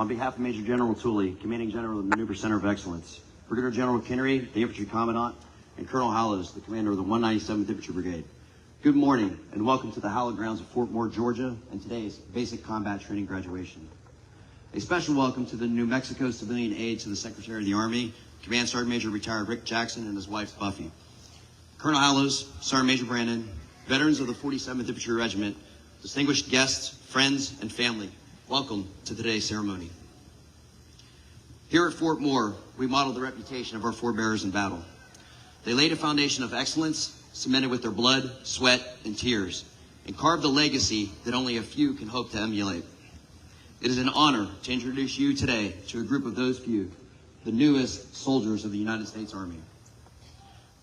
On behalf of Major General Tooley, Commanding General of the Maneuver Center of Excellence, Brigadier General Kinnery, the Infantry Commandant, and Colonel Hallows, the Commander of the 197th Infantry Brigade, good morning and welcome to the hallowed grounds of Fort Moore, Georgia, and today's Basic Combat Training graduation. A special welcome to the New Mexico Civilian Aide to the Secretary of the Army, Command Sergeant Major retired Rick Jackson and his wife Buffy. Colonel Hallows, Sergeant Major Brandon, veterans of the 47th Infantry Regiment, distinguished guests, friends, and family, welcome to today's ceremony. Here at Fort Moore, we model the reputation of our forebearers in battle. They laid a foundation of excellence, cemented with their blood, sweat, and tears, and carved a legacy that only a few can hope to emulate. It is an honor to introduce you today to a group of those few, the newest soldiers of the United States Army.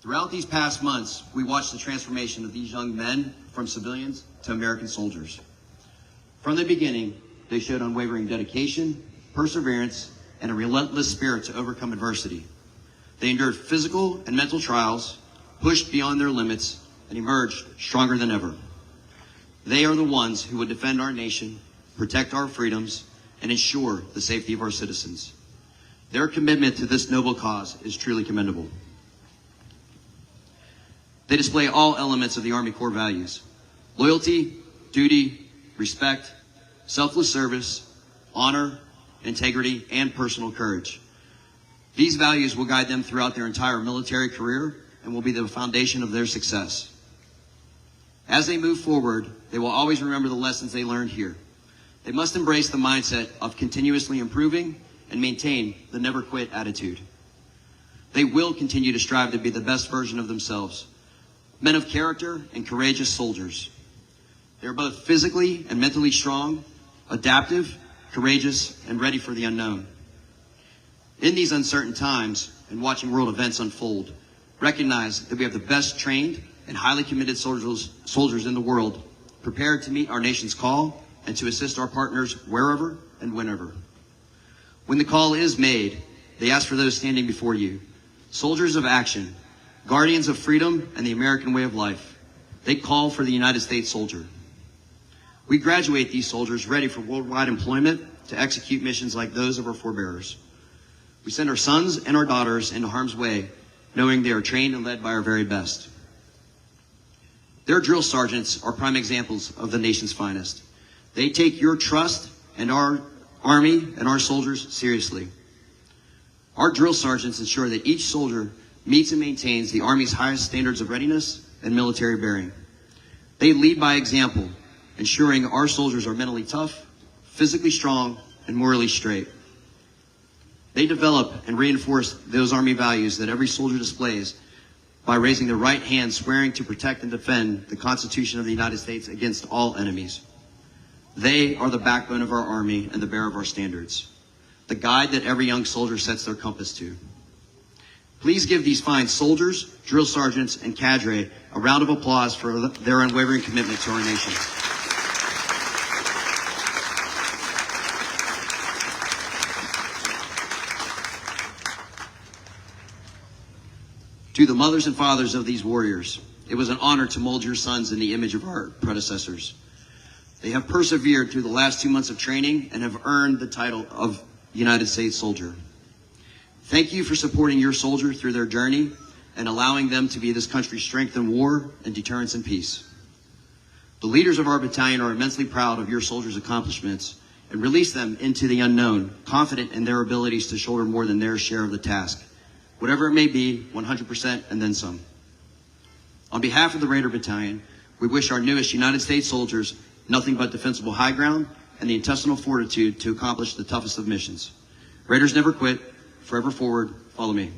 Throughout these past months, we watched the transformation of these young men from civilians to American soldiers. From the beginning, they showed unwavering dedication, perseverance, and a relentless spirit to overcome adversity. They endured physical and mental trials, pushed beyond their limits, and emerged stronger than ever. They are the ones who would defend our nation, protect our freedoms, and ensure the safety of our citizens. Their commitment to this noble cause is truly commendable. They display all elements of the Army Corps values: loyalty, duty, respect, selfless service, honor, integrity, and personal courage. These values will guide them throughout their entire military career and will be the foundation of their success. As they move forward, they will always remember the lessons they learned here. They must embrace the mindset of continuously improving and maintain the never quit attitude. They will continue to strive to be the best version of themselves, men of character and courageous soldiers. They are both physically and mentally strong, adaptive, courageous, and ready for the unknown. In these uncertain times and watching world events unfold, recognize that we have the best trained and highly committed soldiers in the world, prepared to meet our nation's call and to assist our partners wherever and whenever. When the call is made, they ask for those standing before you, soldiers of action, guardians of freedom and the American way of life. They call for the United States soldier. We graduate these soldiers ready for worldwide employment to execute missions like those of our forebearers. We send our sons and our daughters into harm's way, knowing they are trained and led by our very best. Their drill sergeants are prime examples of the nation's finest. They take your trust and our Army and our soldiers seriously. Our drill sergeants ensure that each soldier meets and maintains the Army's highest standards of readiness and military bearing. They lead by example, ensuring our soldiers are mentally tough, physically strong, and morally straight. They develop and reinforce those Army values that every soldier displays by raising their right hand, swearing to protect and defend the Constitution of the United States against all enemies. They are the backbone of our Army and the bearer of our standards, the guide that every young soldier sets their compass to. Please give these fine soldiers, drill sergeants, and cadre a round of applause for their unwavering commitment to our nation. To the mothers and fathers of these warriors, it was an honor to mold your sons in the image of our predecessors. They have persevered through the last 2 months of training and have earned the title of United States Soldier. Thank you for supporting your soldier through their journey and allowing them to be this country's strength in war and deterrence in peace. The leaders of our battalion are immensely proud of your soldiers' accomplishments and release them into the unknown, confident in their abilities to shoulder more than their share of the task, whatever it may be, 100% and then some. On behalf of the Raider Battalion, we wish our newest United States soldiers nothing but defensible high ground and the intestinal fortitude to accomplish the toughest of missions. Raiders never quit, forever forward, follow me.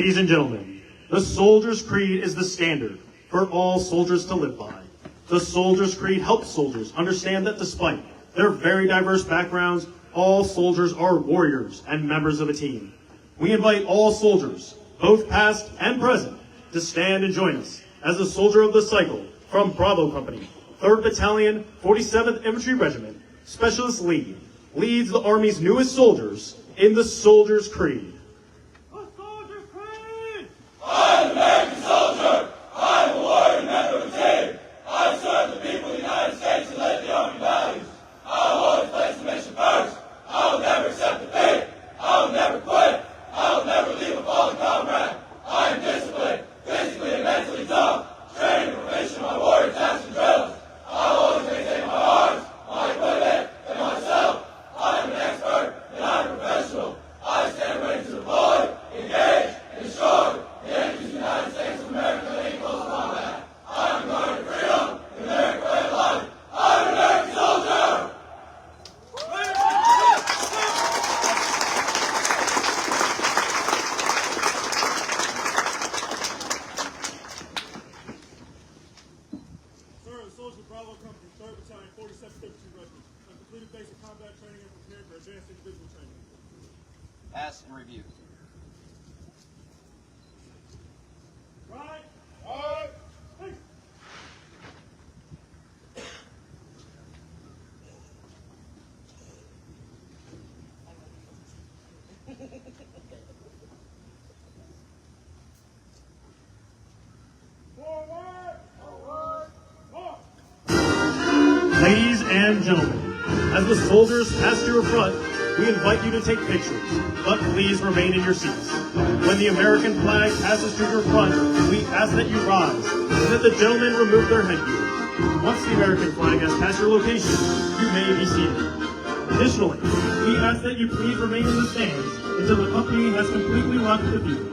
Ladies and gentlemen, the Soldier's Creed is the standard for all soldiers to live by. The Soldier's Creed helps soldiers understand that despite their very diverse backgrounds, all soldiers are warriors and members of a team. We invite all soldiers, both past and present, to stand and join us as the Soldier of the Cycle from Bravo Company, 3rd Battalion, 47th Infantry Regiment, Specialist Lee, leads the Army's newest soldiers in the Soldier's Creed. The Soldier's Creed! I'm an American soldier. I'm a warrior member of a team. I serve the people of the United States and led the Army values. I'll always place the mission first. I'll never accept defeat. I'll never quit. I'll never leave a fallen comrade. I am disciplined, physically and mentally tough, trained in prevention of my warrior tasks and drills. I'll always maintain my arms, my equipment, and myself. I am an expert and I'm a professional. I stand ready to deploy, engage, and destroy the enemy's United States of America in close combat. I am guarding freedom, the American way of life. I'm an American soldier! Sir, the Soldiers of Bravo Company, 3rd Battalion, 47th Infantry Regiment, have completed basic combat training and prepared for advanced individual training. Pass and review. Right? Right! Hey! Forward! Forward! March! Ladies and gentlemen, as the soldiers pass to your front, we invite you to take pictures, but please remain in your seats. When the American flag passes to your front, we ask that you rise and that the gentlemen remove their headgear. Once the American flag has passed your location, you may be seated. Additionally, we ask that you please remain in the stands until the company has completely left the field.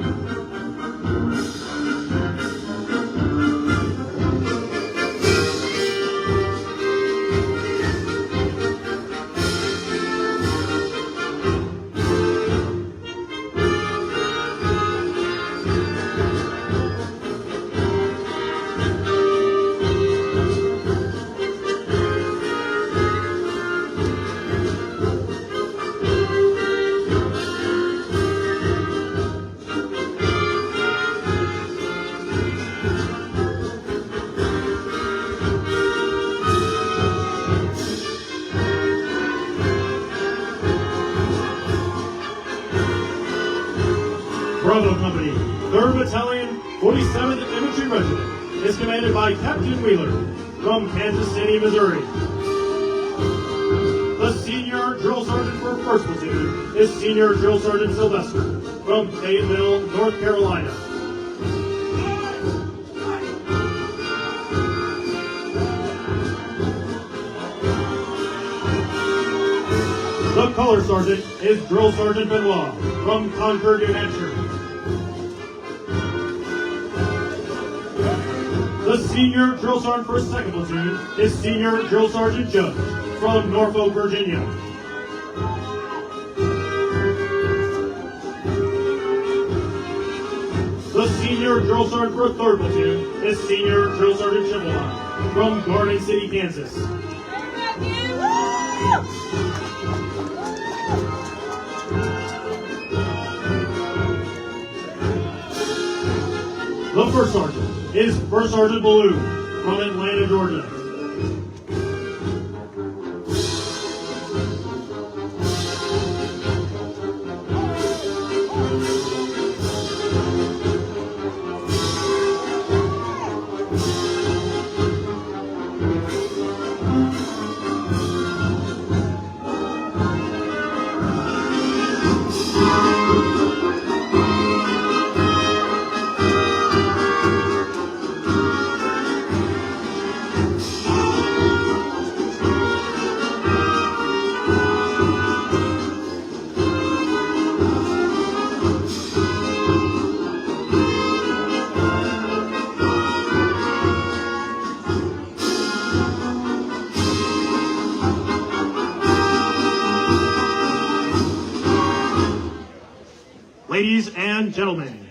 Bravo Company, 3rd Battalion, 47th Infantry Regiment, is commanded by Captain Wheeler from Kansas City, Missouri. The Senior Drill Sergeant for 1st Platoon is Senior Drill Sergeant Sylvester from Fayetteville, North Carolina. The Color Sergeant is Drill Sergeant Benoit from Concord, New Hampshire. The Senior Drill Sergeant for 2nd Platoon is Senior Drill Sergeant Judge from Norfolk, Virginia. The Senior Drill Sergeant for 3rd Platoon is Senior Drill Sergeant Chippewa from Garden City, Kansas. The First Sergeant is First Sergeant Ballou from Atlanta, Georgia. Ladies and gentlemen,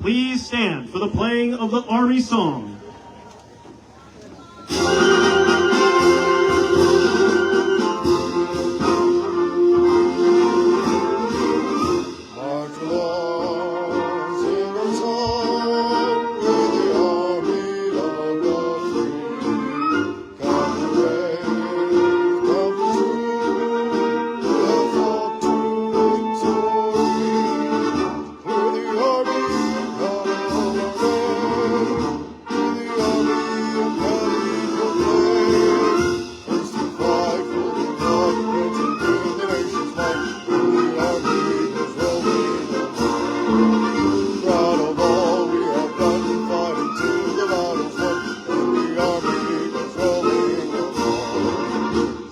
Please stand for the playing of the Army song. March along, sing a song, we're the army of the free. Come the brave, come the true, we'll fought to victory. We're the army of our men, we're the army of California. First to fight for the government and build the nation's might. We're the army that's rolling on. Proud of all we have done, fighting till the battle's won. We're the army that's rolling on.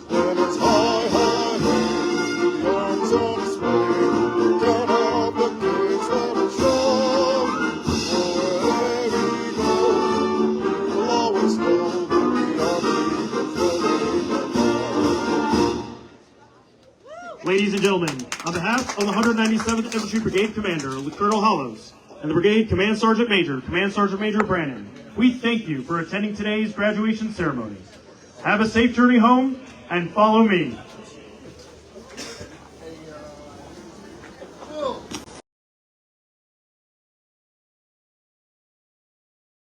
Banners high, high, high, the arms on display. Count up the kids that will show. Wherever we go, we'll always know that the army that's rolling on. Ladies and gentlemen, on behalf of the 197th Infantry Brigade Commander, Colonel Hollows, and the Brigade Command Sergeant Major Brannon, we thank you for attending today's graduation ceremony. Have a safe journey home, and follow me.